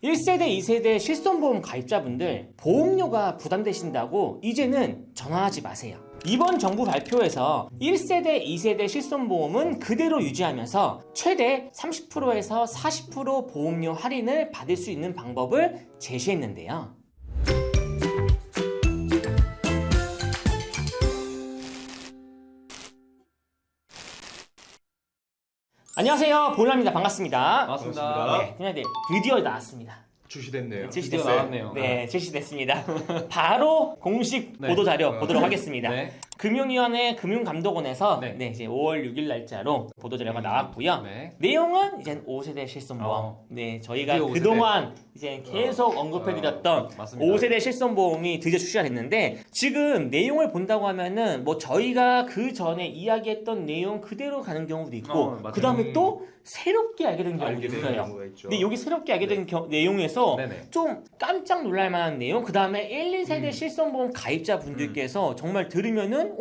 1세대, 2세대 실손보험 가입자분들 보험료가 부담되신다고 이제는 전화하지 마세요. 이번 정부 발표에서 1세대, 2세대 실손보험은 그대로 유지하면서 최대 30%에서 40% 보험료 할인을 받을 수 있는 방법을 제시했는데요. 안녕하세요, 보람입니다. 반갑습니다. 반갑습니다. 네, 그냥 드디어 나왔습니다. 출시됐네요. 출시됐어요. 드디어 나왔네요. 네, 출시됐습니다. 바로 공식 네. 보도자료 보도록 하겠습니다. 네. 금융위원회 금융감독원에서 네. 이제 5월 6일 날짜로 보도자료가 나왔고요. 네. 내용은 이제 5세대 실손보험. 네, 저희가 드디어 5세대. 그동안 이제 계속 언급해드렸던 맞습니다. 5세대 실손보험이 드디어 출시가 됐는데, 지금 내용을 본다고 하면은 뭐 저희가 그 전에 이야기했던 내용 그대로 가는 경우도 있고, 맞아요. 그 다음에 또 새롭게 알게 된 경우도 알게 되는 있어요. 경우가 있죠. 근데 여기 새롭게 알게 된 내용에서 네네. 좀 깜짝 놀랄 만한 내용, 그 다음에 1, 2세대 실손보험 가입자분들께서 정말 들으면은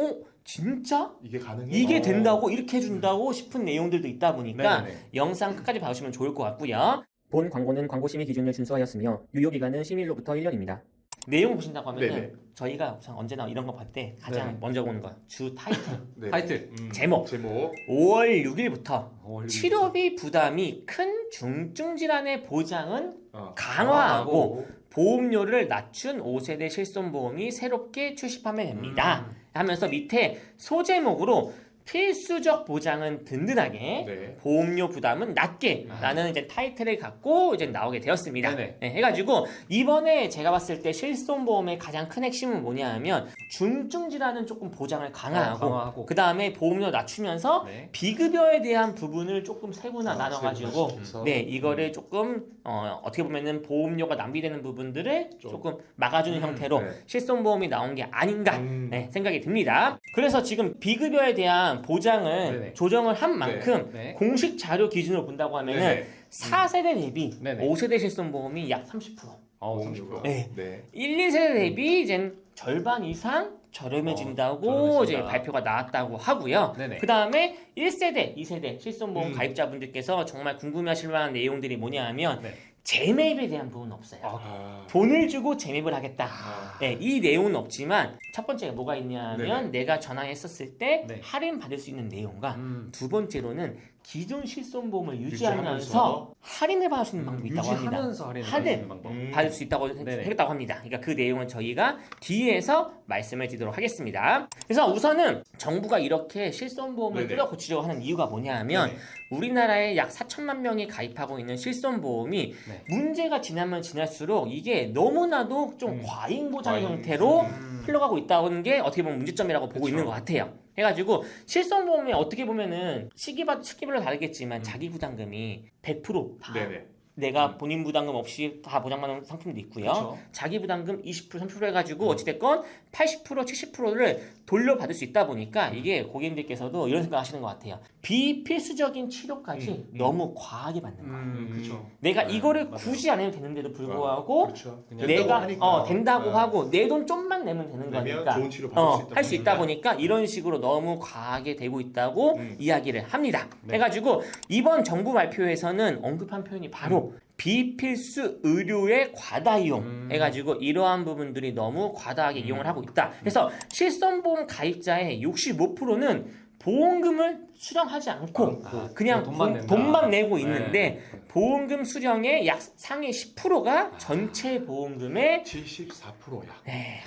진짜? 이게 가능해? 이게 된다고 이렇게 해준다고 싶은 내용들도 있다 보니까 네네네. 영상 끝까지 봐주시면 좋을 것 같고요. 본 광고는 광고심의 기준을 준수하였으며 유효기간은 심의일로부터 1년입니다. 내용 보신다고 하면은 네네. 저희가 우선 언제나 이런 거 볼 때 가장 네네. 먼저 보는 거 주 타이틀. 네. 타이틀. 제목. 5월 6일부터 5월 6일. 치료비 부담이 큰 중증 질환의 보장은 어. 강화하고 보험료를 낮춘 5세대 실손보험이 새롭게 출시하면 됩니다. 하면서 밑에 소제목으로 필수적 보장은 든든하게, 네. 보험료 부담은 낮게 라는 이제 타이틀을 갖고 이제 나오게 되었습니다. 네네. 네, 해가지고 이번에 제가 봤을 때 실손보험의 가장 큰 핵심은 뭐냐 하면 중증 질환은 조금 보장을 강화하고, 그 다음에 보험료 낮추면서 네. 비급여에 대한 부분을 조금 세분화 나눠가지고 세분화시켜서. 네, 이거를 조금 어떻게 보면은 보험료가 낭비되는 부분들을 조금 막아주는 형태로 네. 실손보험이 나온 게 아닌가 네, 생각이 듭니다. 그래서 지금 비급여에 대한 보장을 네네. 조정을 한 만큼 네. 공식 자료 기준으로 본다고 하면은 네네. 4세대 대비 네네. 5세대 실손보험이 약 30%, 30%. 네. 네. 1, 2세대 대비 이제 절반 이상 저렴해진다고 저렴해진다. 이제 발표가 나왔다고 하고요. 네네. 그 다음에 1세대, 2세대 실손보험 음. 가입자분들께서 정말 궁금해하실 만한 내용들이 뭐냐 하면 네. 재매입에 대한 부분은 없어요. 아. 돈을 주고 재매입을 하겠다. 아. 네, 이 내용은 없지만 첫 번째가 뭐가 있냐 하면 내가 전화했었을 때 네. 할인 받을 수 있는 내용과 음. 두 번째로는 기존 실손보험을 유지하면서 유지하면서 할인을 받을 수 있는 방법이 있다고 합니다. 유지하면서 할인을 할인. 받는 방법. 받을 수 있다고 네네. 했다고 합니다. 그러니까 그 내용은 저희가 뒤에서 말씀을 드리도록 하겠습니다. 그래서 우선은 정부가 이렇게 실손보험을 네네. 끌어고치려고 하는 이유가 뭐냐 하면 네네. 우리나라에 약 4천만 명이 가입하고 있는 실손보험이 네. 문제가 지나면 지날수록 이게 너무나도 좀 과잉 보장 과잉. 형태로 흘러가고 있다는 게 어떻게 보면 문제점이라고 보고 그쵸. 있는 것 같아요. 해가지고 실손보험에 어떻게 보면은 시기별로 다르겠지만 자기 부담금이 100%다 네네. 내가 본인 부담금 없이 다 보장받는 상품도 있고요. 그쵸. 자기 부담금 20%, 30% 해가지고 어찌됐건 80%, 70%를 돌려받을 수 있다 보니까 이게 고객님들께서도 이런 생각 하시는 것 같아요. 비필수적인 치료까지 너무 과하게 받는 거예요. 그쵸. 내가 네, 이거를 맞아요. 굳이 안 해도 되는데도 불구하고 그렇죠. 내가 된다고 네. 하고 내 돈 좀만 내면 되는 내면 거니까 좋은 치료 받을 수 있다 할 수 있다 보니까. 보니까 이런 식으로 너무 과하게 되고 있다고 이야기를 합니다. 네. 해가지고 이번 정부 발표에서는 언급한 표현이 바로 비필수 의료의 과다 이용 해가지고 이러한 부분들이 너무 과다하게 이용을 하고 있다. 그래서 실손보험 가입자의 65%는 보험금을 수령하지 않고 그냥 돈만 낸다. 돈만 내고 네. 있는데 보험금 수령의 약 상위 10%가 전체 보험금의 74%야. 네,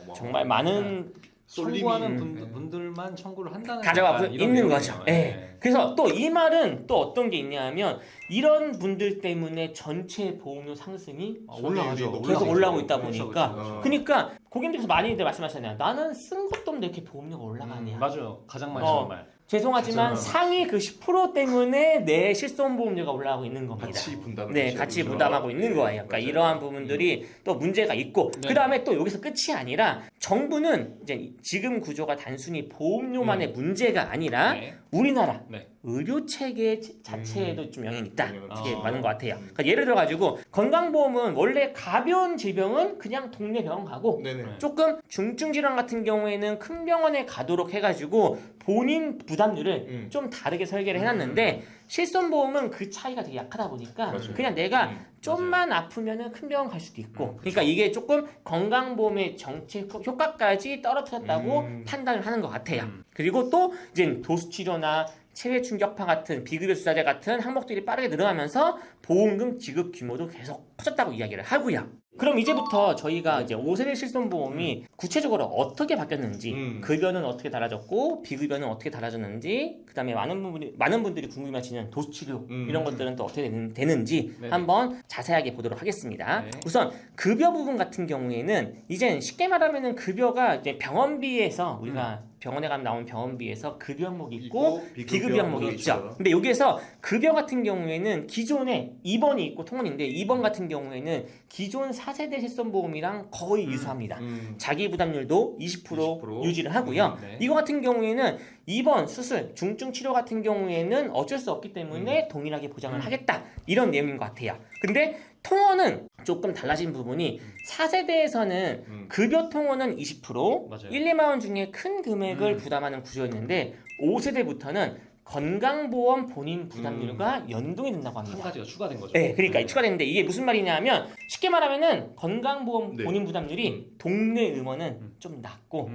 어마어마하다. 정말 많은 청구하는 쏠림이. 분들만 청구를 한다는 가져가고 약간 이런 있는 내용이네요. 거죠. 예. 그래서 또 이 말은 또 어떤 게 있냐 하면 이런 분들 때문에 전체 보험료 상승이 올라가죠. 계속 올라가고 있다 그렇죠, 보니까 그렇죠. 그러니까 고객님께서 많이들 말씀하셨잖아요. 나는 쓴 것도 없는데 이렇게 보험료가 올라가냐. 맞아요. 가장 많이 어. 하는 말. 죄송하지만 가장 상위 그 10% 때문에 내 실손보험료가 올라가고 있는 겁니다. 같이 분담을 네, 하셔야 같이 되죠. 부담하고 있는 네, 거예요. 그러니까 맞아요. 이러한 부분들이 또 문제가 있고, 네. 그 다음에 또 여기서 끝이 아니라 정부는 이제 지금 구조가 단순히 보험료만의 문제가 아니라 네. 우리나라 네. 의료 체계 자체에도 좀 영향이 있다. 영향은 이게 있어. 맞는 것 같아요. 그러니까 예를 들어 가지고 건강보험은 원래 가벼운 질병은 그냥 동네 병원 가고 네네. 조금 중증 질환 같은 경우에는 큰 병원에 가도록 해가지고 본인 부담률을 좀 다르게 설계를 해놨는데 실손보험은 그 차이가 되게 약하다 보니까 맞아요. 그냥 내가 좀만 아프면은 큰 병원 갈 수도 있고 그러니까 이게 조금 건강보험의 정책 효과까지 떨어뜨렸다고 판단을 하는 것 같아요. 그리고 또 이제 도수치료나 체외 충격파 같은 비급여 주사제 같은 항목들이 빠르게 늘어나면서 보험금 지급 규모도 계속 커졌다고 이야기를 하고요. 그럼 이제부터 저희가 이제 5세대 실손보험이 구체적으로 어떻게 바뀌었는지, 급여는 어떻게 달라졌고 비급여는 어떻게 달라졌는지, 그다음에 많은 분들이 궁금해하시는 도수치료 이런 것들은 또 어떻게 되는지 네네. 한번 자세하게 보도록 하겠습니다. 네. 우선 급여 부분 같은 경우에는 이제 쉽게 말하면은 급여가 이제 병원비에서 우리가 병원에 가면 나오는 병원비에서 급여 항목이 있고 비급여 항목이 있죠. 근데 여기에서 급여 같은 경우에는 기존에 2번이 있고 통원인데 2번 같은 경우에는 기존 4세대 실손보험이랑 거의 유사합니다. 자기 부담률도 20% 유지를 하고요. 네. 이거 같은 경우에는 2번 수술, 중증 치료 같은 경우에는 어쩔 수 없기 때문에 동일하게 보장을 하겠다. 이런 내용인 것 같아요. 근데 통원은 조금 달라진 부분이 4세대에서는 급여 통원은 20%, 맞아요. 1, 2만 원 중에 큰 금액을 부담하는 구조였는데 5세대부터는 건강보험 본인 부담률과 연동이 된다고 한 합니다. 가지가 추가된 거죠. 네, 그러니까 추가됐는데 이게 무슨 말이냐면 쉽게 말하면은 건강보험 네. 본인 부담률이 동네 의원은 좀 낮고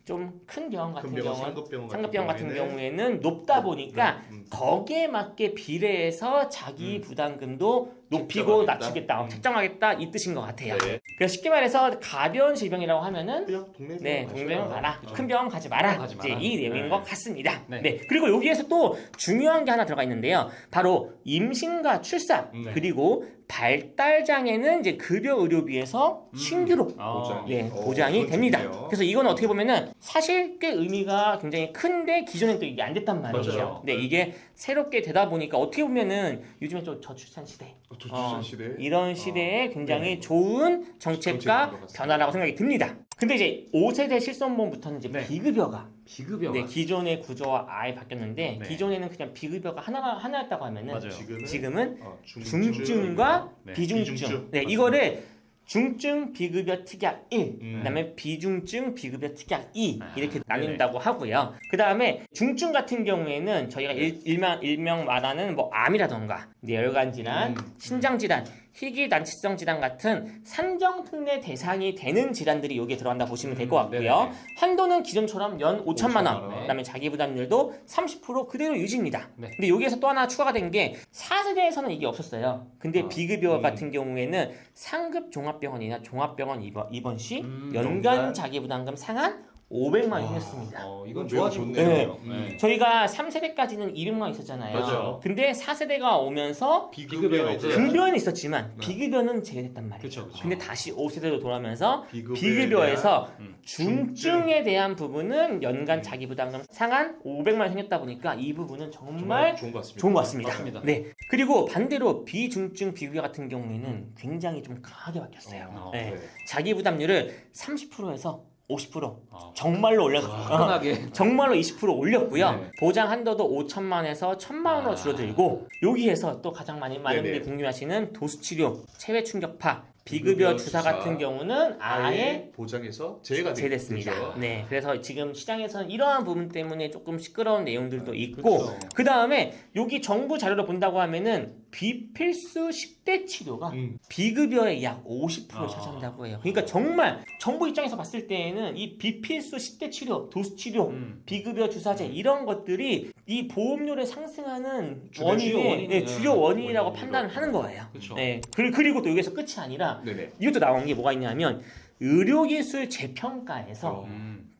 좀 큰 병원 같은 큰 병원, 경우는 상급병원 상급병원 같은 경우에는 높다 보니까 거기에 맞게 비례해서 자기 부담금도 높이고 책정하겠다. 낮추겠다, 책정하겠다 이 뜻인 것 같아요. 네. 그래서 쉽게 말해서 가벼운 질병이라고 하면은 그냥 동네 네, 동네병원 가라. 큰 병원 가지 마라. 가지 이제 마라. 이 내용인 네. 것 같습니다. 네. 네. 그리고 여기에서 또 중요한 게 하나 들어가 있는데요. 바로 임신과 출산 네. 그리고 발달 장애는 이제 급여 의료비에서 신규로 보장이 그건 됩니다. 좋네요. 그래서 이건 어떻게 보면은 사실 꽤 의미가 굉장히 큰데 기존엔 또 이게 안 됐단 말이죠. 맞아요. 근데 이게 새롭게 되다 보니까 어떻게 보면은 요즘에 좀 저출산 시대 저출산 시대 이런 시대에 굉장히 네. 좋은 정책과 정책인 것 같습니다. 변화라고 생각이 듭니다. 근데 이제 5세대 실손보험부터는 이제 네. 비급여가 비급여가 네, 기존의 구조와 아예 바뀌었는데 네. 기존에는 그냥 비급여가 하나였다고 하면은 맞아요. 지금은 중증, 중증과 네. 비중증. 비중증. 네, 이거를 중증 비급여 특약 1, 음. 그다음에 비중증 비급여 특약 2 이렇게 네네. 나뉜다고 하고요. 그다음에 중증 같은 경우에는 저희가 일명 말하는 뭐 암이라던가 뇌혈관 질환, 신장 질환, 희귀난치성 질환 같은 산정특례 대상이 되는 질환들이 여기에 들어간다 보시면 될 것 같고요. 네네. 한도는 기존처럼 연 5천만 원, 원. 그다음에 자기 부담률도 30% 그대로 유지입니다. 네. 근데 여기에서 또 하나 추가가 된 게 4세대에서는 이게 없었어요. 근데 비급여 같은 경우에는 상급 종합병원이나 종합병원 입원 시 연간 자기 부담금 상한 500만 원 생겼습니다. 이건 매우 좋아진 좋네요. 거예요. 네. 저희가 3세대까지는 200만 원 있었잖아요. 맞아요. 근데 4세대가 오면서 비급여가 이제 없어요. 급여는 있었지만 네. 비급여는 제외됐단 말이에요. 그쵸, 그쵸. 근데 다시 5세대로 돌아오면서 비급여에 비급여에서 대한, 중증에 대한 부분은 연간 자기 부담금 상한 500만 원 생겼다 보니까 이 부분은 정말 좋은 것 같습니다. 좋은 것 같습니다. 맞습니다. 네. 그리고 반대로 비중증 비급여 같은 경우에는 굉장히 좀 강하게 바뀌었어요. 네. 자기 부담률을 30%에서 50% 정말로 올렸어요. 화끈하게 정말로 20% 올렸고요. 네. 보장 한도도 5천만에서 1,000만 원으로 줄어들고 여기에서 또 가장 많은 네네. 분들이 궁금하시는 도수치료, 체외 충격파, 비급여 비급여 주사 주사. 같은 경우는 아예 보장에서 제외가 제외됐습니다. 되죠. 네, 그래서 지금 시장에서는 이러한 부분 때문에 조금 시끄러운 내용들도 있고 그쵸. 그 다음에 여기 정부 자료를 본다고 하면은 비필수 10대 치료가 비급여의 약 50%를 차지한다고 해요. 그러니까 정말 정부 입장에서 봤을 때에는 이 비필수 10대 치료, 도수 치료, 비급여 주사제 이런 것들이 이 보험료를 상승하는 주요 원인의 주요 원인이라고 원인이라고 판단을 하는 거예요. 그쵸. 네, 그리고 또 여기서 끝이 아니라 네네. 이것도 나온 게 뭐가 있냐면 의료기술 재평가에서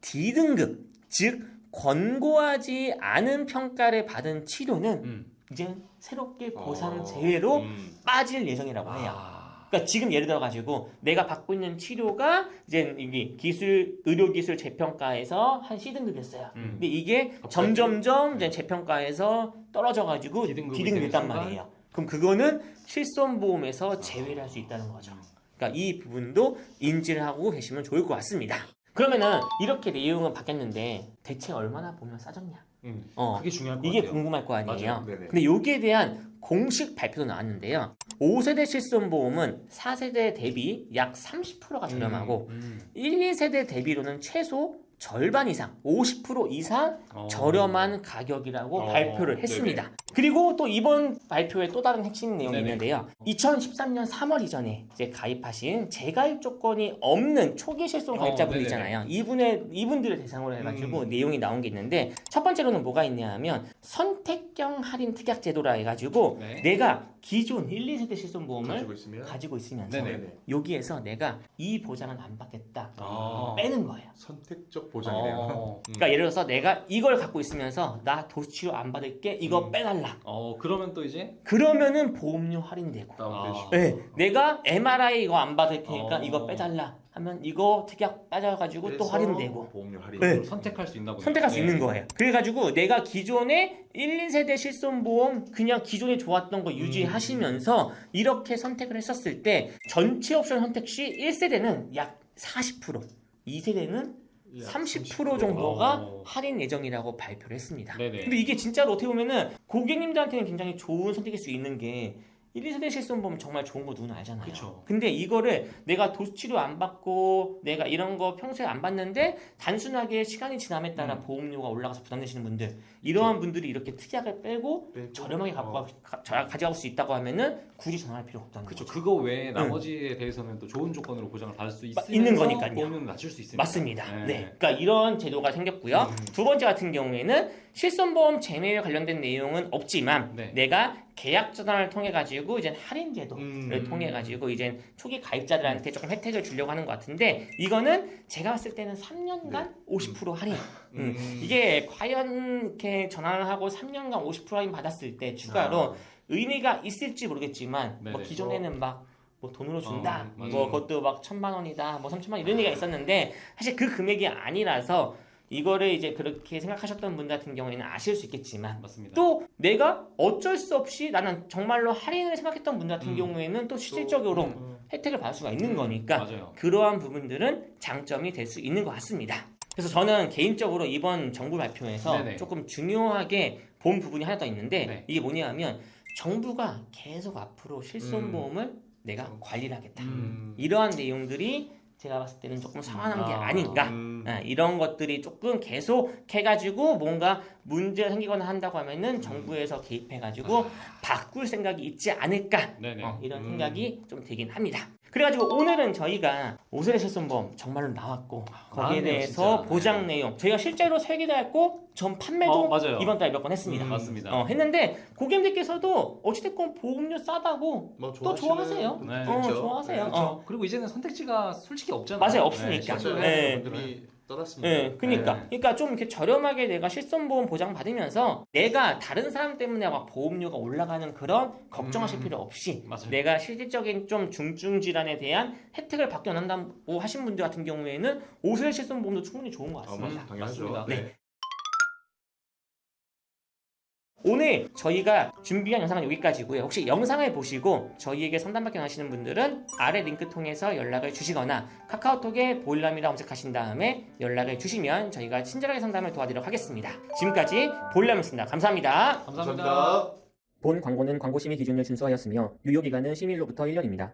D등급, 즉 권고하지 않은 평가를 받은 치료는 이제 새롭게 보상 제외로 빠질 예정이라고 해요. 그러니까 지금 예를 들어 가지고 내가 받고 있는 치료가 이제 이게 의료기술 재평가에서 한 C등급이었어요. 근데 이게 갑자기? 점점점 이제 재평가에서 떨어져 가지고 D등급이 D등급이 됐단 되는 말이에요. 그럼 그거는 실손보험에서 제외를 할 수 있다는 거죠. 그러니까 이 부분도 인지를 하고 계시면 좋을 것 같습니다. 그러면은 이렇게 내용은 바뀌었는데 대체 얼마나 보면 싸졌냐? 그게 중요할 것 이게 같아요. 궁금할 거 아니에요. 맞아요. 네네. 근데 여기에 대한 공식 발표도 나왔는데요. 5세대 실손보험은 4세대 대비 약 30%가 저렴하고 1, 2세대 대비로는 최소 절반 이상, 50% 이상 저렴한 가격이라고 발표를 했습니다. 그리고 또 이번 발표에 또 다른 핵심 내용이 네네. 있는데요. 2013년 3월 이전에 이제 가입하신 재가입 조건이 없는 초기 실손 가입자분들 있잖아요. 이분들을 대상으로 해가지고 내용이 나온 게 있는데 첫 번째로는 뭐가 있냐면 선택형 할인 특약 제도라 해가지고 네. 내가 기존 1, 2세대 실손보험을 가지고 있으면 가지고 있으면서 네네. 여기에서 내가 이 보장은 안 받겠다 아. 빼는 거예요. 선택적 보장이네요. 그러니까 예를 들어서 내가 이걸 갖고 있으면서 나 도수치료 안 받을게 이거 빼달라. 그러면 또 이제 그러면은 보험료 할인되고. 다운되시고. 네, 내가 MRI 이거 안 받을 테니까 이거 빼달라 하면 이거 특약 빠져가지고 또 할인되고. 보험료 할인. 네. 선택할 수 있나 보네요. 선택할 수 있는 거예요. 그래가지고 내가 기존에 1, 2세대 실손보험 그냥 기존에 좋았던 거 유지하시면서 이렇게 선택을 했었을 때 전체 옵션 선택 시 1세대는 약 40%, 2세대는 30% 정도가 할인 예정이라고 발표를 했습니다. 네네. 근데 이게 진짜로 어떻게 보면은 고객님들한테는 굉장히 좋은 선택일 수 있는 게 1, 2세대 실손보험 정말 좋은 거 누구나 알잖아요. 그쵸. 근데 이거를 내가 도수치료 안 받고 내가 이런 거 평소에 안 받는데 단순하게 시간이 지남에 따라 보험료가 올라가서 부담되시는 분들 이러한 분들이 이렇게 특약을 빼고 저렴하게 가져갈 수 있다고 하면은 굳이 전화할 필요 없다는 그렇죠. 거죠. 그거 외에 나머지에 대해서는 또 좋은 조건으로 보장을 받을 수 있으면서 있는 거니까요. 보험료는 낮출 수 있습니다. 맞습니다. 네. 네. 그러니까 이런 제도가 생겼고요. 두 번째 같은 경우에는 실손보험 재매에 관련된 내용은 없지만 네. 내가 계약 전환을 통해 가지고 이제 할인 제도를 통해 가지고 이제 초기 가입자들한테 조금 혜택을 주려고 하는 것 같은데 이거는 제가 봤을 때는 3년간 50% 할인. 이게 과연 이렇게 전환을 하고 3년간 50% 할인 받았을 때 추가로 의미가 있을지 모르겠지만 뭐 네네. 기존에는 막 뭐 돈으로 준다, 맞아요. 뭐 그것도 막 1,000만 원이다, 뭐 3,000만 원 이런 얘기가 있었는데 사실 그 금액이 아니라서 이거를 이제 그렇게 생각하셨던 분들 같은 경우에는 아실 수 있겠지만 맞습니다. 또 내가 어쩔 수 없이 나는 정말로 할인을 생각했던 분들 같은 경우에는 또 실질적으로 혜택을 받을 수가 있는 거니까 맞아요. 그러한 부분들은 장점이 될 수 있는 것 같습니다. 그래서 저는 개인적으로 이번 정부 발표에서 네네. 조금 중요하게 본 부분이 하나 더 있는데 네. 이게 뭐냐면 정부가 계속 앞으로 실손보험을 내가 관리를 하겠다. 이러한 내용들이 제가 봤을 때는 조금 상한한 게 아닌가. 이런 것들이 조금 계속 해가지고 뭔가 문제가 생기거나 한다고 하면은 정부에서 개입해가지고 바꿀 생각이 있지 않을까. 네네. 이런 생각이 좀 되긴 합니다. 그래가지고 오늘은 저희가 5세대 실손보험 정말로 나왔고 거기에 나왔네요, 대해서 진짜. 보장 내용 저희가 실제로 설계도 했고 전 판매도 맞아요. 이번 달에 몇 건 했습니다. 맞습니다. 했는데 고객님들께서도 어찌됐건 보험료 싸다고 뭐 또 좋아하세요. 네. 좋아하세요. 그렇죠. 그리고 이제는 선택지가 솔직히 없잖아요. 맞아요, 없으니까. 실제로 네. 분들이 떠났습니다. 네, 그러니까, 네. 그러니까 좀 이렇게 저렴하게 내가 실손보험 보장 받으면서 내가 다른 사람 때문에 막 보험료가 올라가는 그런 걱정하실 필요 없이 맞아요. 내가 실질적인 좀 중증 질환에 대한 혜택을 받게 원한다고 하신 분들 같은 경우에는 5세대 실손보험도 충분히 좋은 것 같습니다. 당연하죠. 맞습니다. 네. 오늘 저희가 준비한 영상은 여기까지고요. 혹시 영상을 보시고 저희에게 상담받기 원하시는 분들은 아래 링크 통해서 연락을 주시거나 카카오톡에 보일람이라 검색하신 다음에 연락을 주시면 저희가 친절하게 상담을 도와드리도록 하겠습니다. 지금까지 보일람이었습니다. 감사합니다. 감사합니다. 본 광고는 광고 심의 기준을 준수하였으며 유효기간은 심의일로부터 1년입니다.